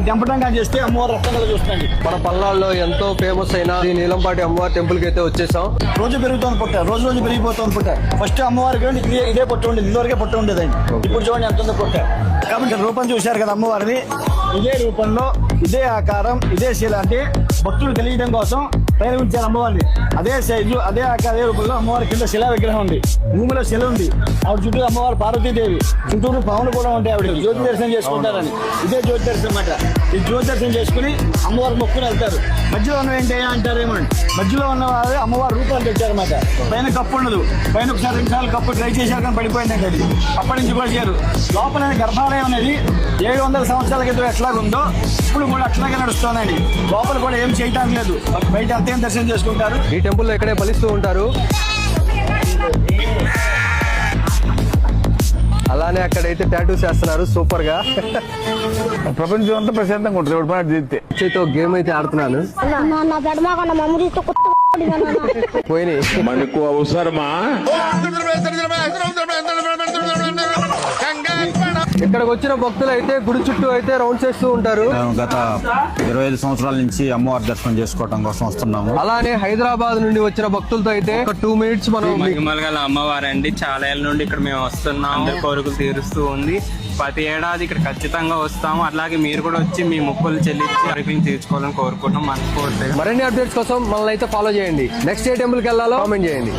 తెంపడం కానీ చేస్తే అమ్మవారు రక్తం చూస్తుంది. మన పల్నాడులో ఎంతో ఫేమస్ అయిన ఈ నీలంపాటి అమ్మవారి టెంపుల్ కి అయితే వచ్చేసాం. రోజు పెరుగుతుంది పుట్ట, రోజు రోజు పెరిగిపోతుంది పుట్ట. ఫస్ట్ అమ్మవారికి ఇదే పొట్ట ఉండేది, ఇదివరకే పొట్ట ఉండేదండి. ఇప్పుడు చూడండి ఎంత ఉందో పుట్ట. కాబట్టి రూపం చూశారు కదా అమ్మవారిని, ఇదే రూపంలో ఇదే ఆకారం ఇదే శిల అంటే భక్తులు తెలియడం కోసం పైన ఉంచారు అమ్మవారిని. అదే సైజు అదే ఆకారం అదే రూపంలో అమ్మవారి కింద శిలా విగ్రహం ఉంది, భూమిలో శిల ఉంది. ఆవిడ చుట్టూ అమ్మవారు పార్వతీదేవి, చుట్టూరు పవన్ కూడా ఉంటాయి. ఆవిడ జ్యోతి దర్శనం చేసుకుంటారని ఇదే జ్యోతి దర్శనం అన్నమాట. ఈ జ్యోతి దర్శనం చేసుకుని అమ్మవారు మొక్కుని వెళ్తారు. మధ్యలో ఉన్న ఏంటి అంటారేమో, మధ్యలో ఉన్న వారు అమ్మవారు రూపాలు తెచ్చారన్నమాట. పైన కప్పు ఉండదు, పైన ఒకసారి 2 సార్లు కప్పు ట్రై చేశారు కానీ పడిపోయిందంటే అది అప్పటి నుంచి కూడా చేయరు. లోపల గర్భాలయం అనేది 700 సంవత్సరాల క్రితం ఎట్లాగుందో ఇప్పుడు కూడా అట్లాగే నడుస్తుందండి. లోపల కూడా ఏం చేయటానికి లేదు, బయట అంతేం దర్శనం చేసుకుంటారు. ఈ టెంపుల్ లో ఇక్కడే ఫలిస్తూ ఉంటారు. అలానే అక్కడైతే టాటూస్ చేస్తున్నారు సూపర్ గా. ప్రపంచం అంతా ప్రశాంతంగా ఉంటుంది. చేతో గేమ్ అయితే ఆడుతున్నాను. పోయినాయి మనకు అవసరమా? ఇక్కడికి వచ్చిన భక్తులు అయితే గుడి చుట్టూ అయితే రౌండ్ చేస్తూ ఉంటారు. గత 25 సంవత్సరాల నుంచి అమ్మవారి దర్శనం చేసుకోవడం కోసం వస్తున్నాము. అలానే హైదరాబాద్ నుండి వచ్చిన భక్తులతో అయితే ఒక 2 మినిట్స్ మనం మహిమగల అమ్మవారు అండి. చాలా ఏళ్ళ నుండి ఇక్కడ మేము వస్తున్నాం, కోరికలు తీరుస్తూ ఉంది. ప్రతి ఏడాది ఇక్కడ ఖచ్చితంగా వస్తాము. అలాగే మీరు కూడా వచ్చి మీ మొక్కులు చెల్లించి కోరికలు తీర్చుకోవాలని కోరుకుంటున్నాం. మనస్ఫూర్తిగా మరిన్ని అప్డేట్స్ కోసం మనల్ని అయితే ఫాలో చేయండి. నెక్స్ట్ ఏ టెంపుల్ కి వెళ్ళాలో కామెంట్ చేయండి.